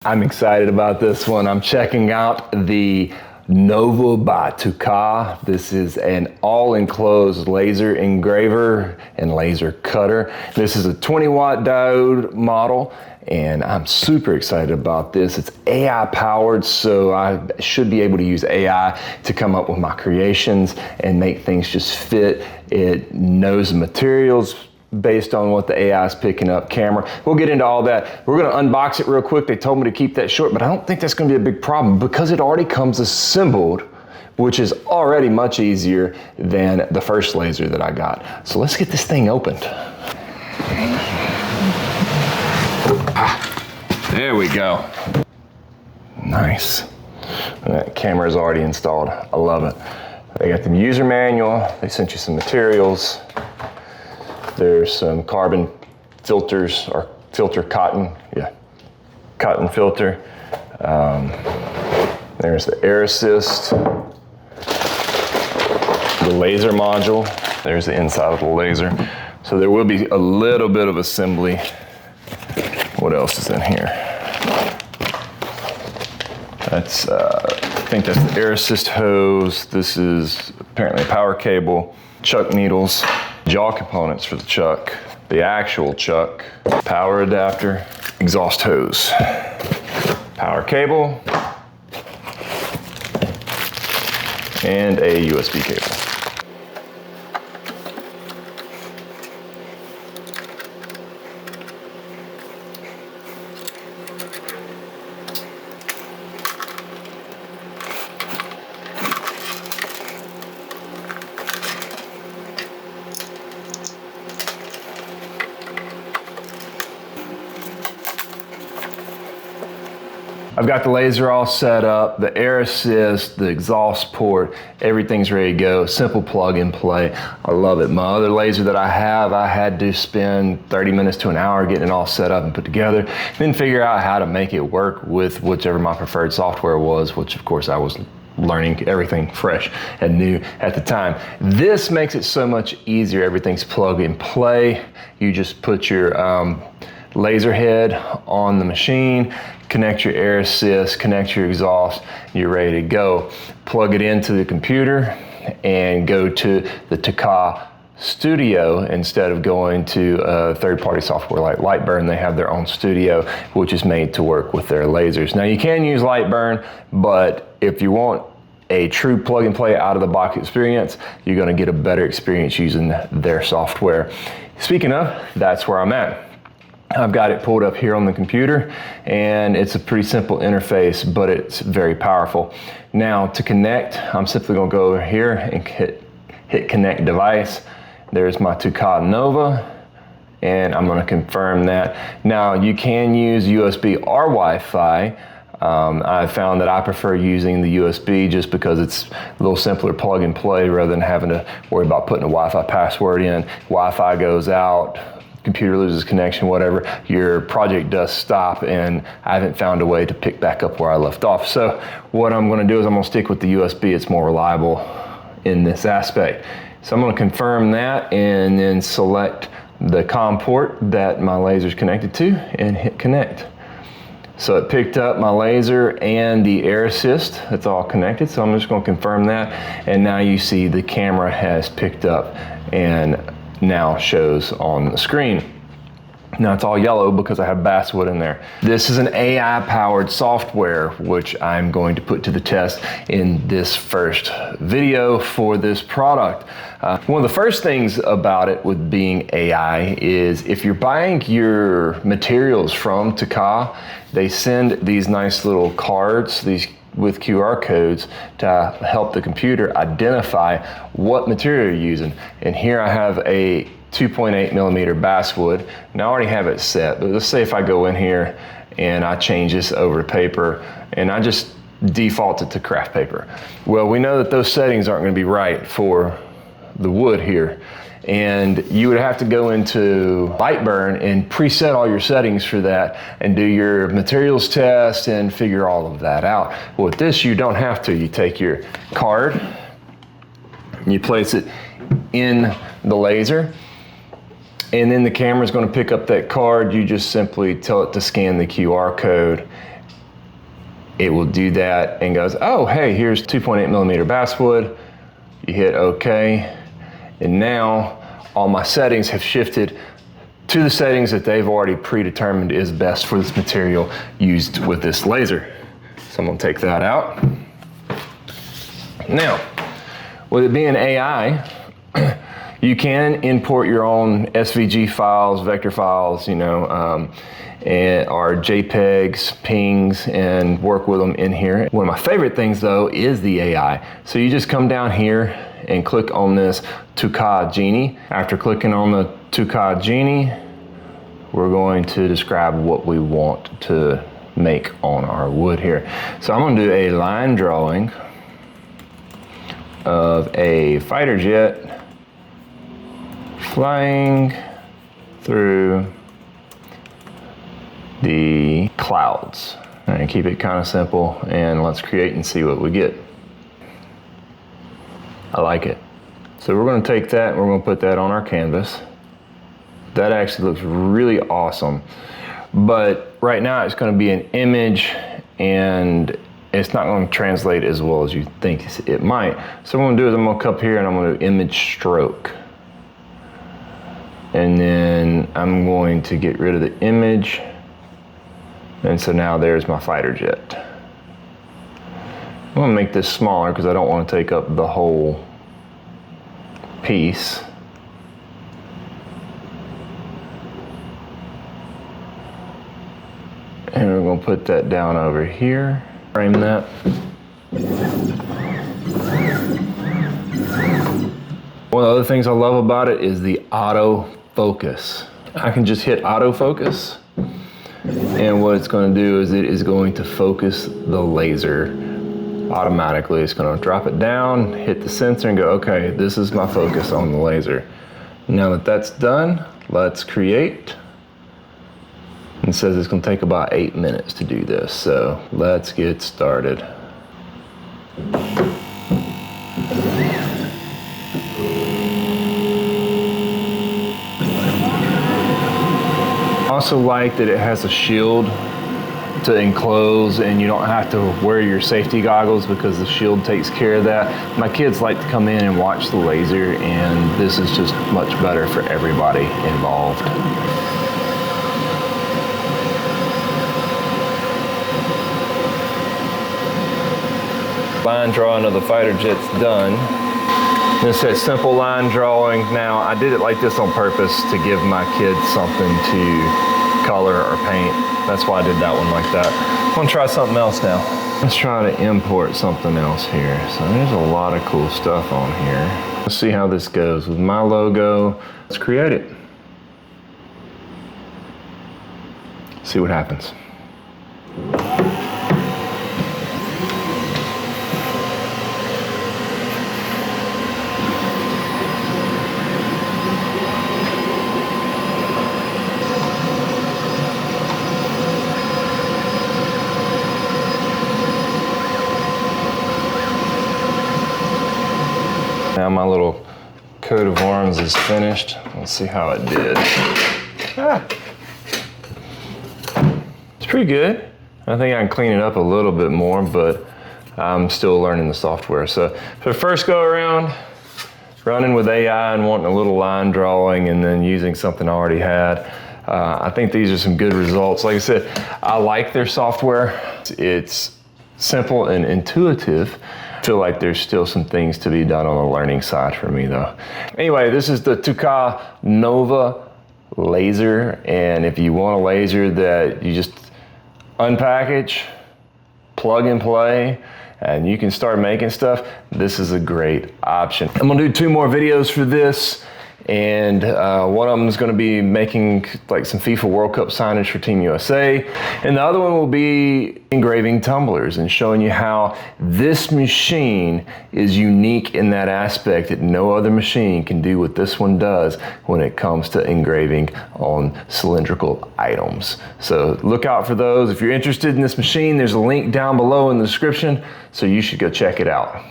I'm excited about this one. I'm checking out the Nova by TOOCAA. This is an all-enclosed laser engraver and laser cutter. This is a 20-watt diode model, and I'm super excited about this. It's AI powered, so I should be able to use AI to come up with my creations and make things just fit. It knows the materials based on what the AI is picking up, camera. We'll get into all that. We're gonna unbox it real quick. They told me to keep that short, but I don't think that's gonna be a big problem because it already comes assembled, which is already much easier than the first laser that I got. So let's get this thing opened. There we go. Nice. And that camera is already installed. I love it. They got the user manual. They sent you some materials. There's some carbon filters, or filter cotton, cotton filter. There's the air assist, the laser module. There's the inside of the laser. So there will be a little bit of assembly. What else is in here? That's, I think that's the air assist hose. This is apparently a power cable, chuck needles, jaw components for the chuck, the actual chuck, power adapter, exhaust hose, power cable, and a USB cable. I've got the laser all set up, the air assist, the exhaust port, everything's ready to go. Simple plug and play. I love it. My other laser that I have, I had to spend 30 minutes to an hour getting it all set up and put together, then figure out how to make it work with whichever my preferred software was, which of course I was learning everything fresh and new at the time. This makes it so much easier. Everything's plug and play. You just put your laser head on the machine, connect your air assist, connect your exhaust, you're ready to go. Plug it into the computer and go to the TOOCAA Studio instead of going to a third-party software like Lightburn. They have their own studio, which is made to work with their lasers. Now you can use Lightburn, but if you want a true plug and play out of the box experience, you're gonna get a better experience using their software. Speaking of, that's where I'm at. I've got it pulled up here on the computer, and it's a pretty simple interface, but it's very powerful. Now to connect, I'm simply gonna go over here and hit connect device. There's my TOOCAA Nova, and I'm gonna confirm that. Now you can use USB or Wi-Fi. I found that I prefer using the USB just because it's a little simpler plug and play rather than having to worry about putting a Wi-Fi password in. Wi-Fi goes out, computer loses connection, whatever, your project does stop, and I haven't found a way to pick back up where I left off. So what I'm gonna do is I'm gonna stick with the USB. It's more reliable in this aspect. So I'm gonna confirm that and then select the COM port that my laser is connected to and hit connect. So it picked up my laser and the air assist. It's all connected, so I'm just gonna confirm that. And now you see the camera has picked up and now shows on the screen. Now it's all yellow because I have basswood in there. This is an AI powered software, which I'm going to put to the test in this first video for this product. One of the first things about it with being AI is if you're buying your materials from TOOCAA, they send these nice little cards, these with QR codes to help the computer identify what material you're using. And here I have a 2.8 millimeter basswood, and I already have it set, but let's say if I go in here and I change this over to paper and I just default it to craft paper. Well, we know that those settings aren't gonna be right for the wood here. And you would have to go into Lightburn and preset all your settings for that and do your materials test and figure all of that out. Well, with this, you don't have to. You take your card, and you place it in the laser, and then the camera's gonna pick up that card. You just simply tell it to scan the QR code, it will do that and goes, oh, hey, here's 2.8 millimeter basswood. You hit OK, and now all my settings have shifted to the settings that they've already predetermined is best for this material used with this laser. So I'm gonna take that out. Now, with it being AI, you can import your own SVG files, vector files, or JPEGs, pings, and work with them in here. One of my favorite things though is the AI. So you just come down here and click on this TOOCAA Genie. After clicking on the TOOCAA Genie, we're going to describe what we want to make on our wood here. So I'm gonna do a line drawing of a fighter jet flying through the clouds. And keep it kind of simple, and let's create and see what we get. I like it. So we're going to take that and we're going to put that on our canvas. That actually looks really awesome. But right now it's going to be an image and it's not going to translate as well as you think it might. So what I'm going to do is I'm going to come up here and I'm going to do image stroke. And then I'm going to get rid of the image. And so now there's my fighter jet. I'm going to make this smaller because I don't want to take up the whole piece. And we're going to put that down over here. Frame that. One of the other things I love about it is the auto focus. I can just hit autofocus, and what it's going to do is it is going to focus the laser automatically. It's going to drop it down, hit the sensor, and go, okay, this is my focus on the laser. Now that that's done, let's create. It says it's going to take about 8 minutes to do this, so let's get started. I also like that it has a shield to enclose and you don't have to wear your safety goggles because the shield takes care of that. My kids like to come in and watch the laser, and this is just much better for everybody involved. Line drawing of the fighter jet's done. This says simple line drawing. Now, I did it like this on purpose to give my kids something to color or paint. That's why I did that one like that. I'm gonna try something else now. Let's try to import something else here. So there's a lot of cool stuff on here. Let's see how this goes with my logo. Let's create it. See what happens. Now my little coat of arms is finished. Let's see how it did. It's pretty good. I think I can clean it up a little bit more, but I'm still learning the software. So for the first go around, running with AI and wanting a little line drawing and then using something I already had, I think these are some good results. Like I said, I like their software. It's simple and intuitive. I feel like there's still some things to be done on the learning side for me though. Anyway, this is the TOOCAA NOVA laser, and if you want a laser that you just unpackage, plug and play, and you can start making stuff, this is a great option. I'm gonna do 2 more videos for this, and one of them is going to be making like some FIFA World Cup signage for Team USA, and the other one will be engraving tumblers and showing you how this machine is unique in that aspect that no other machine can do what this one does when it comes to engraving on cylindrical items. So look out for those. If you're interested in this machine, there's a link down below in the description, so you should go check it out.